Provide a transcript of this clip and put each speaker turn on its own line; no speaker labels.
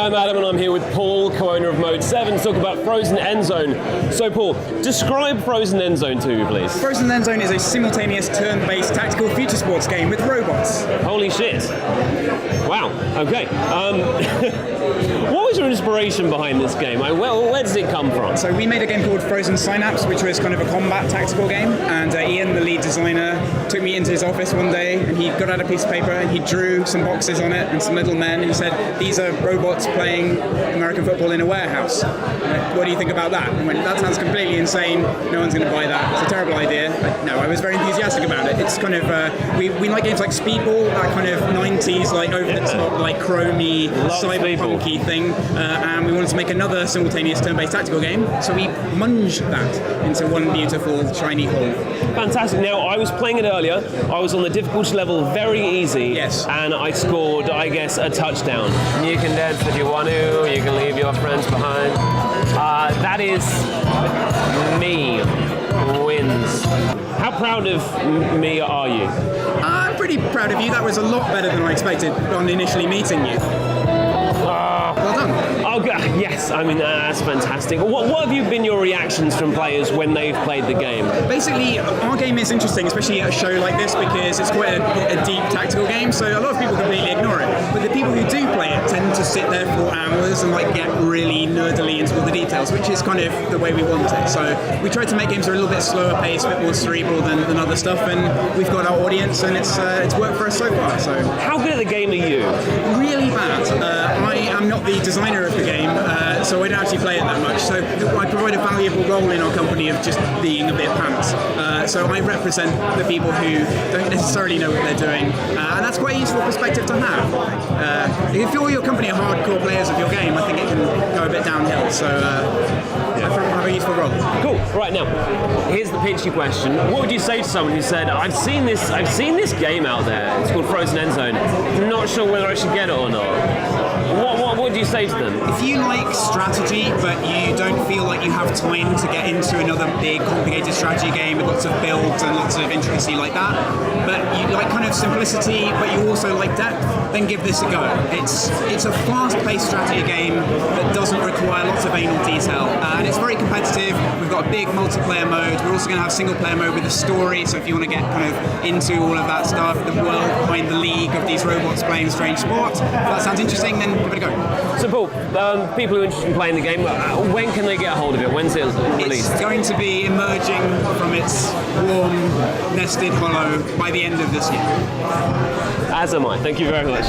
I'm Adam and I'm here with Paul, co-owner of Mode 7, to talk about Frozen Endzone. So Paul, describe Frozen Endzone to me, please.
Frozen Endzone is a simultaneous turn-based tactical future sports game with robots.
Holy shit. Wow, okay. What was your inspiration behind this game? Where does it come from?
So we made a game called Frozen Synapse, which was kind of a combat tactical game, and Ian, the lead designer, took me into his office one day and he got out a piece of paper and he drew some boxes on it and some little men, and he said, these are robots playing American football in a warehouse. What do you think about that? I went, that sounds completely insane, no one's going to buy that, it's a terrible idea. No, I was very enthusiastic about it. It's kind of, we like games like Speedball, that kind of 90s, like over-the-top, like chromey, cyberpunky thing, and we wanted to make another simultaneous turn-based tactical game, so we munged that into one beautiful, shiny whole.
Fantastic. Now, I was playing it earlier, I was on the difficulty level very easy,
yes,
and I scored, I guess, a touchdown.
You can dance if you want to, you can leave your friends behind.
That is me wins. How proud of me are you?
I'm pretty proud of you. That was a lot better than I expected on initially meeting you. Well done.
Oh, yes, I mean, that's fantastic. What have you been your reactions from players when they've played the game?
Basically, our game is interesting, especially at a show like this, because it's quite a deep tactical game, so a lot of people completely ignore it. But the people who do play it tend to sit there for hours and like get really nerdily into all the details, which is kind of the way we want it. So we try to make games that are a little bit slower paced, a bit more cerebral than other stuff, and we've got our audience, and it's worked for us so far. So
how good at the game are you?
Really bad. I am not the designer of the game, so I don't actually play it that much. So I provide a valuable role in our company of just being a bit pants. So I represent the people who don't necessarily know what they're doing, and that's quite a useful perspective to have. If your company are hardcore players of your game, I think it can go a bit downhill. So I have a useful role.
Cool. Right, now, here's the pitchy question. What would you say to someone who said, I've seen this game out there, it's called Frozen Endzone, not sure whether I should get it or not? What would you say to them?
If you like strategy, but you don't feel like you have time to get into another big, complicated strategy game with lots of builds and lots of intricacy like that, but you like kind of simplicity, but you also like depth, then give this a go. It's a fast-paced strategy game that doesn't require lots of anal detail, and it's very competitive. We've got a big multiplayer mode. We're also going to have single-player mode with a story, so if you want to get kind of into all of that stuff, the world behind the league of these robots playing strange sports, if that sounds interesting, then give it a go.
So Paul, people who are interested in playing the game, when can they get a hold of it? When's it released?
It's going to be emerging from its warm, nested hollow by the end of this year.
As am I. Thank you very much.